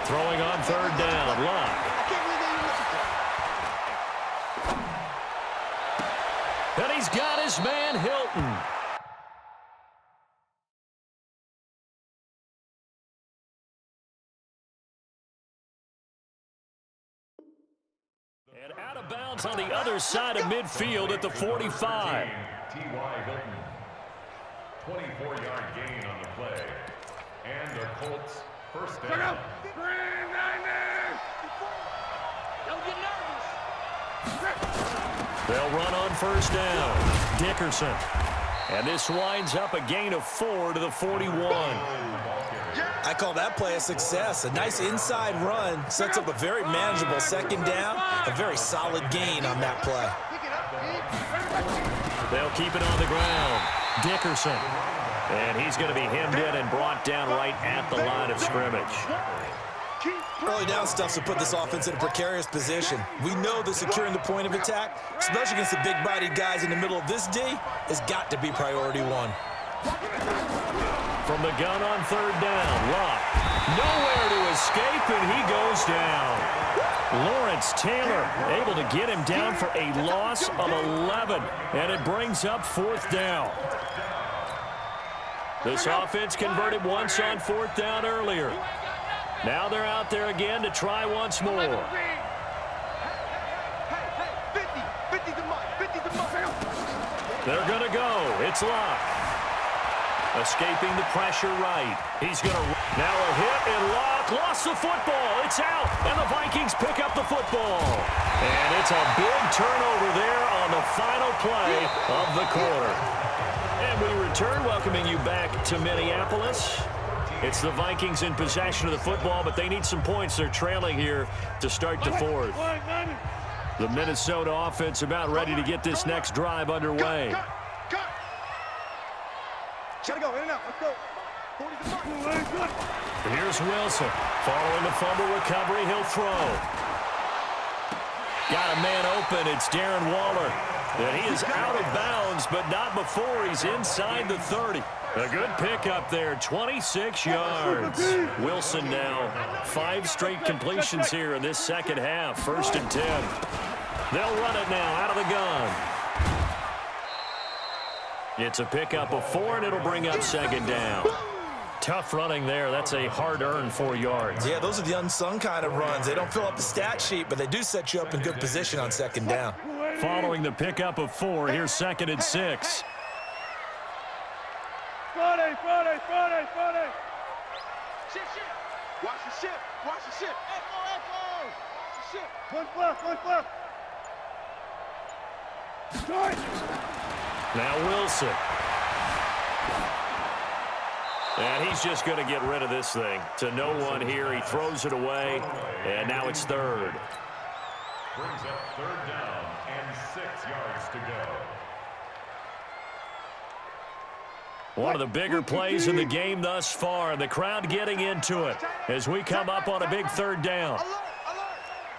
Throwing on third down. Luck. And he's got his man Hilton. And out of bounds on the other side of midfield at the 45. T.Y. Hilton. 24-yard gain on the play. And the Colts first down. Don't get nervous. They'll run on first down. Dickerson. And this winds up a gain of 4 to the 41. I call that play a success. A nice inside run sets up a very manageable second down. A very solid gain on that play. They'll keep it on the ground. Dickerson. And he's going to be hemmed in and brought down right at the line of scrimmage. Early down stuff to put this offense in a precarious position. We know that securing the point of attack, especially against the big-bodied guys in the middle of this D, has got to be priority one. From the gun on third down, Luck. Nowhere to escape, and he goes down. Lawrence Taylor able to get him down for a loss of 11, and it brings up fourth down. This offense converted once on fourth down earlier. Now they're out there again to try once more. They're going to go. It's Luck. Escaping the pressure right. He's going to... Now a hit, and Luck lost the football. It's out, and the Vikings pick up the football. And it's a big turnover there on the final play of the quarter. And we return, welcoming you back to Minneapolis. It's the Vikings in possession of the football, but they need some points. They're trailing here to start the fourth. The Minnesota offense about ready to get this next drive underway. Gotta go, in and out, let's go. Here's Wilson. Following the fumble recovery, he'll throw. Got a man open. It's Darren Waller. And he is out of bounds, but not before he's inside the 30. A good pickup there, 26 yards. Wilson now, 5 straight completions here in this second half, 1st and 10. They'll run it now out of the gun. It's a pickup of 4, and it'll bring up second down. Tough running there. That's a hard-earned 4 yards. Yeah, those are the unsung kind of runs. They don't fill up the stat sheet, but they do set you up in good position on second down. Following the pickup of 4, here's 2nd and 6. Friday. Shit. Watch the ship. Echo. Ship. One fluff. Start. Now Wilson. And he's just going to get rid of this thing. To no one here. He throws it away. And now it's 3rd. Brings up 3rd down and 6 yards to go. One of the bigger plays in the game thus far. The crowd getting into it as we come up on a big 3rd down. Alert.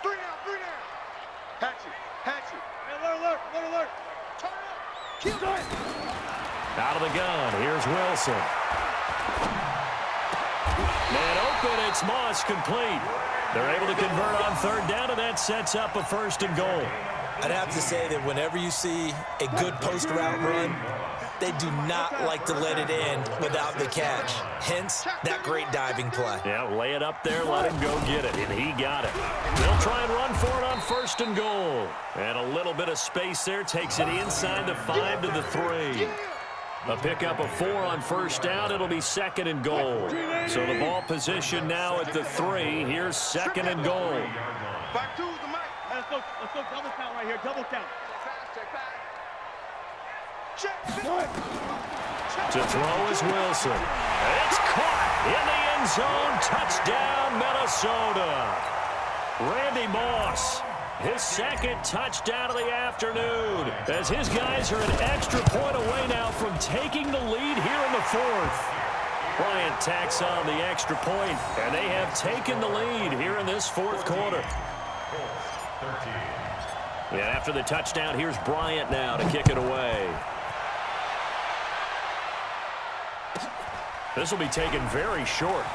3 down. Hatchet. Alert. Turn up. Kill it. Out of the gun. Here's Wilson. Man open. It's Moss, complete. They're able to convert on 3rd down, and that sets up a 1st and goal. I'd have to say that whenever you see a good post route run, they do not like to let it end without the catch. Hence, that great diving play. Yeah, lay it up there, let him go get it, and he got it. They'll try and run for it on 1st and goal. And a little bit of space there takes it inside the 5 to the 3. A pickup of 4 on 1st down. It'll be 2nd and goal. So the ball position now at the 3. Here's 2nd and goal. Back to the mic. Let's go double count right here. Double count. Check. To throw is Wilson. It's caught in the end zone. Touchdown, Minnesota. Randy Moss, his 2nd touchdown of the afternoon, as his guys are an extra point away now from taking the lead here in the 4th. Bryant tacks on the extra point, and they have taken the lead here in this 4th quarter. And after the touchdown, here's Bryant now to kick it away. This will be taken very short.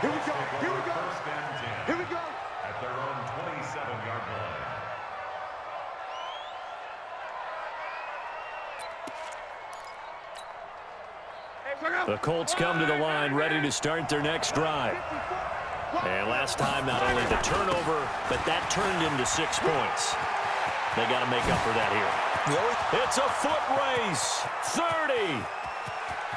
Here we go. Here we go. First and 10. Here we go. At their own 27-yard line. The Colts come to the line ready to start their next drive. And last time, not only the turnover, but that turned into 6 points. They got to make up for that here. It's a foot race. 30,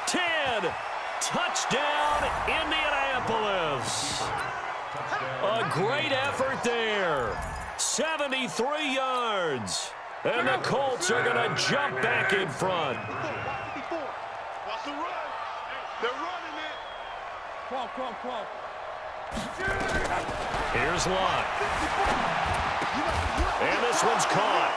10, touchdown, Indianapolis. A great effort there. 73 yards. And the Colts are going to jump back in front. Watch the run. They're running it. Come on. Here's Lott. And this one's caught.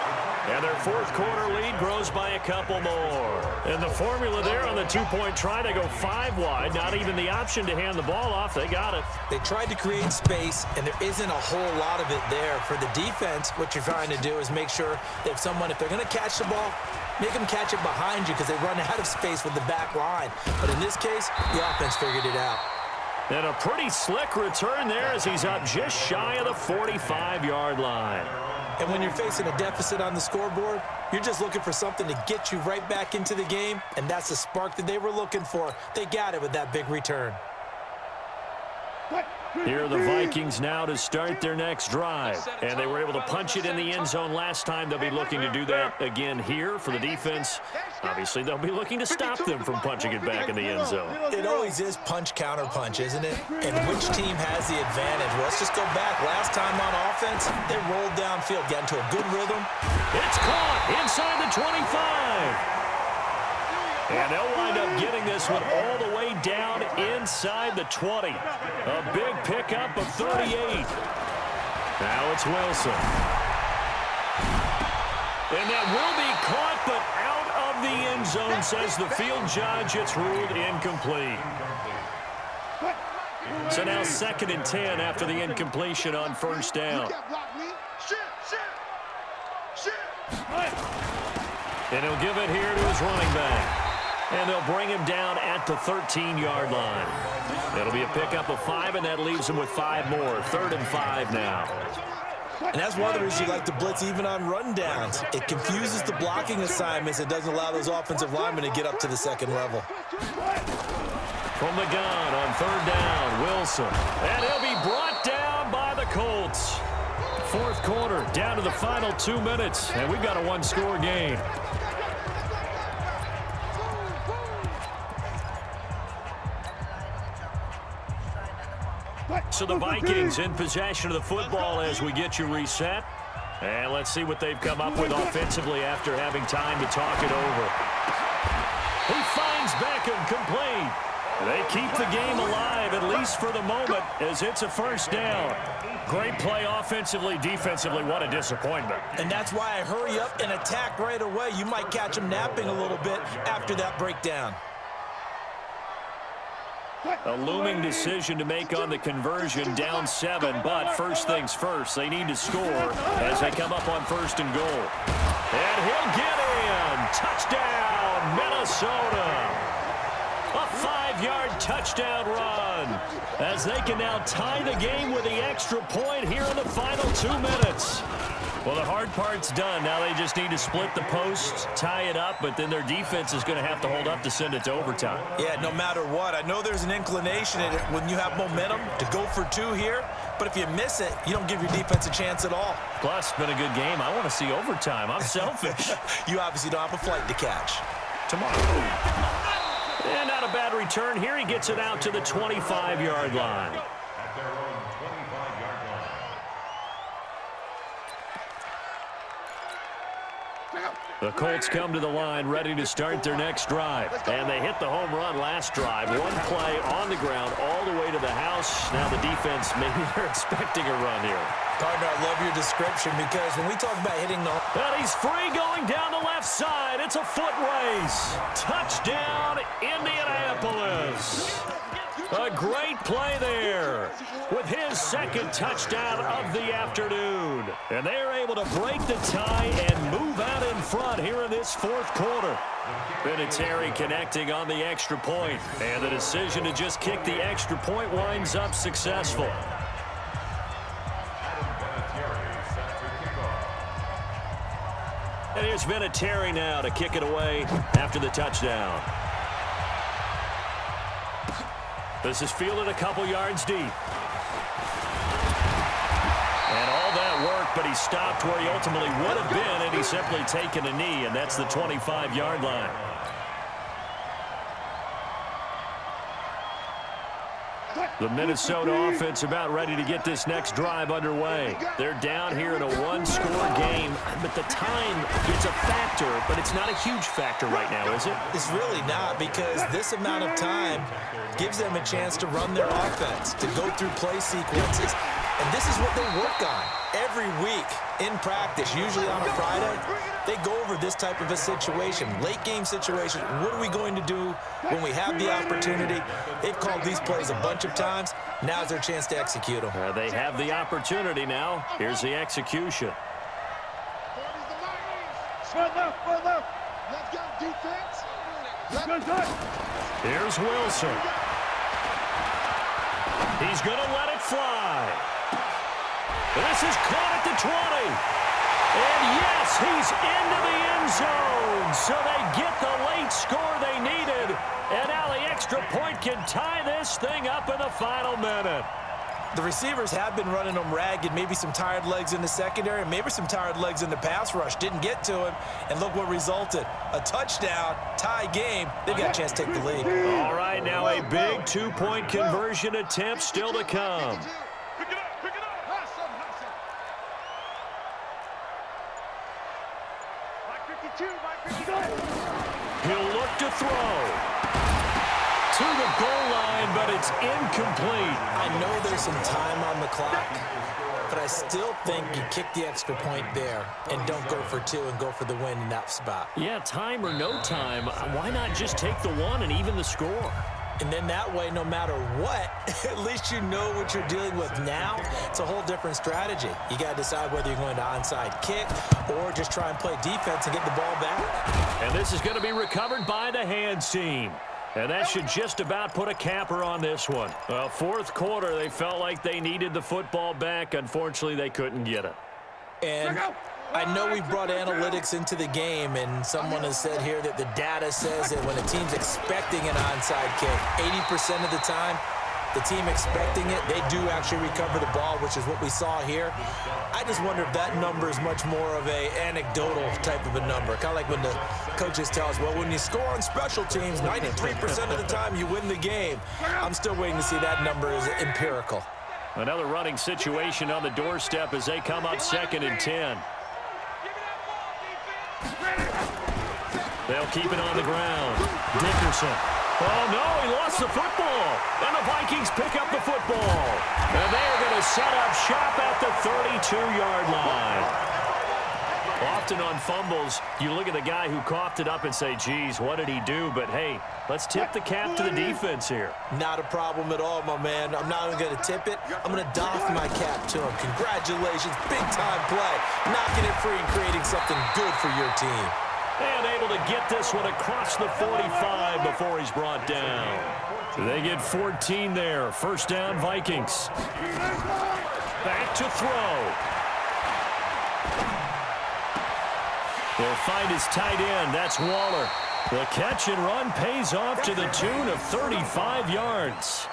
And their fourth quarter lead grows by a couple more. And the formula there on the two-point try, they go 5 wide. Not even the option to hand the ball off. They got it. They tried to create space, and there isn't a whole lot of it there. For the defense, what you're trying to do is make sure that if they're going to catch the ball, make them catch it behind you because they run out of space with the back line. But in this case, the offense figured it out. And a pretty slick return there as he's up just shy of the 45-yard line. And when you're facing a deficit on the scoreboard, you're just looking for something to get you right back into the game, and that's the spark that they were looking for. They got it with that big return. Here are the Vikings now to start their next drive. And they were able to punch it in the end zone last time. They'll be looking to do that again here for the defense. Obviously, they'll be looking to stop them from punching it back in the end zone. It always is punch, counter punch, isn't it? And which team has the advantage? Well, let's just go back. Last time on offense, they rolled downfield, got into a good rhythm. It's caught inside the 25. And they'll wind up getting this one all the way down inside the 20. A big pickup of 38. Now it's Wilson. And that will be caught, but out of the end zone, says the field judge. It's ruled incomplete. So now 2nd and 10 after the incompletion on first down. And he'll give it here to his running back. And they'll bring him down at the 13-yard line. It'll be a pickup of 5, and that leaves him with 5 more. 3rd and 5 now. And that's one of the reasons you like to blitz even on rundowns. It confuses the blocking assignments. It doesn't allow those offensive linemen to get up to the second level. From the gun on 3rd down, Wilson. And he'll be brought down by the Colts. 4th quarter, down to the final 2 minutes, and we've got a 1-score game. So the Vikings in possession of the football as we get you reset. And let's see what they've come up with offensively after having time to talk it over. He finds Beckham complete. They keep the game alive, at least for the moment, as it's a first down. Great play offensively, defensively. What a disappointment. And that's why I hurry up and attack right away. You might catch him napping a little bit after that breakdown. A looming decision to make on the conversion, down 7, but first things first, they need to score as they come up on 1st and goal. And he'll get in. Touchdown, Minnesota. A 5-yard touchdown run as they can now tie the game with the extra point here in the final 2 minutes. Well, the hard part's done. Now they just need to split the post, tie it up, but then their defense is going to have to hold up to send it to overtime. Yeah, no matter what. I know there's an inclination in it when you have momentum to go for 2 here, but if you miss it, you don't give your defense a chance at all. Plus, it's been a good game. I want to see overtime. I'm selfish. You obviously don't have a flight to catch. Tomorrow. And not a bad return here. He gets it out to the 25-yard line. At their own 25-yard line. The Colts come to the line ready to start their next drive. And they hit the home run last drive. 1 play on the ground all the way to the house. Now the defense, maybe they're expecting a run here. Partner, I love your description because when we talk about hitting the... And he's free going down the left side. It's a foot race. Touchdown, Indianapolis. A great play there with his second touchdown of the afternoon. And they're able to break the tie and move out in front here in this fourth quarter. Vinatieri connecting on the extra point. And the decision to just kick the extra point winds up successful. And here's Vinatieri now to kick it away after the touchdown. This is fielded a couple yards deep. And all that work, but he stopped where he ultimately would have been, and he's simply taken a knee, and that's the 25-yard line. The Minnesota offense about ready to get this next drive underway. They're down here in a one-score game, but the time is a factor, but it's not a huge factor right now, is it? It's really not, because this amount of time gives them a chance to run their offense, to go through play sequences. And this is what they work on every week in practice, usually on a Friday. They go over this type of a situation, late game situation. What are we going to do when we have the opportunity? They've called these plays a bunch of times. Now's their chance to execute them. They have the opportunity now. Here's the execution. Here's Wilson. He's going to let it fly. This is caught at the 20. And yes, he's into the end zone. So they get the late score they needed. And now the extra point can tie this thing up in the final minute. The receivers have been running them ragged. Maybe some tired legs in the secondary, maybe some tired legs in the pass rush. Didn't get to him. And look what resulted. A touchdown, tie game. They've got a chance to take the lead. All right, now a big two-point conversion attempt still to come. He'll look to throw. To the goal line, but it's incomplete. I know there's some time on the clock, but I still think you kick the extra point there and don't go for two and go for the win in that spot. Yeah, time or no time, why not just take the one and even the score? And then that way, no matter what, at least you know what you're dealing with now. It's a whole different strategy. You got to decide whether you're going to onside kick or just try and play defense and get the ball back. And this is going to be recovered by the hands team. And that should just about put a capper on this one. Well, fourth quarter, they felt like they needed the football back. Unfortunately, they couldn't get it. And I know we've brought analytics into the game, and someone has said here that the data says that when a team's expecting an onside kick, 80% of the time, the team expecting it, they do actually recover the ball, which is what we saw here. I just wonder if that number is much more of a anecdotal type of a number. Kind of like when the coaches tell us, well, when you score on special teams, 93% of the time you win the game. I'm still waiting to see that number is empirical. Another running situation on the doorstep as they come up 2nd and 10. They'll keep it on the ground. Dickerson. Oh, no, he lost the football. And the Vikings pick up the football. And they're going to set up shop at the 32-yard line. Often on fumbles, you look at the guy who coughed it up and say, geez, what did he do? But, hey, let's tip the cap to the defense here. Not a problem at all, my man. I'm not even going to tip it. I'm going to doff my cap to him. Congratulations. Big-time play. Knocking it free and creating something good for your team. And able to get this one across the 45 before he's brought down. They get 14 there. First down, Vikings. Back to throw. They'll find his tight end. That's Waller. The catch and run pays off to the tune of 35 yards.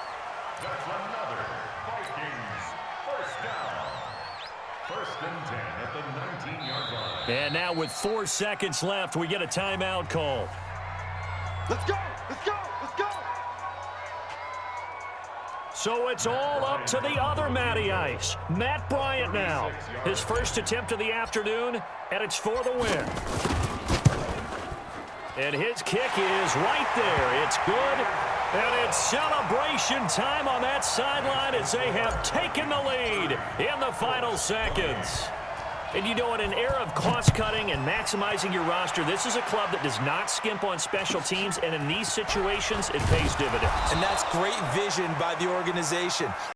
That's another Vikings first down. 1st and 10 at the 19-yard line. And now with 4 seconds left, we get a timeout call. Let's go! Let's go! Let's go! So it's all up to the other Matty Ice. Matt Bryant now. His first attempt of the afternoon, and it's for the win. And his kick is right there. It's good. And it's celebration time on that sideline as they have taken the lead in the final seconds. And you know, in an era of cost-cutting and maximizing your roster, this is a club that does not skimp on special teams, and in these situations, it pays dividends. And that's great vision by the organization.